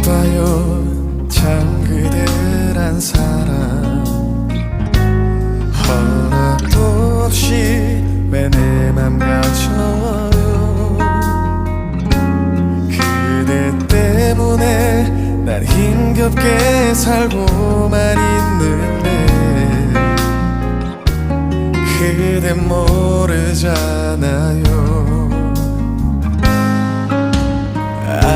봐요 참 그대란 사람 허락도 없이 왜 내 맘 가져요 그대 때문에 난 힘겹게 살고만 있는데 그대 모르잖아요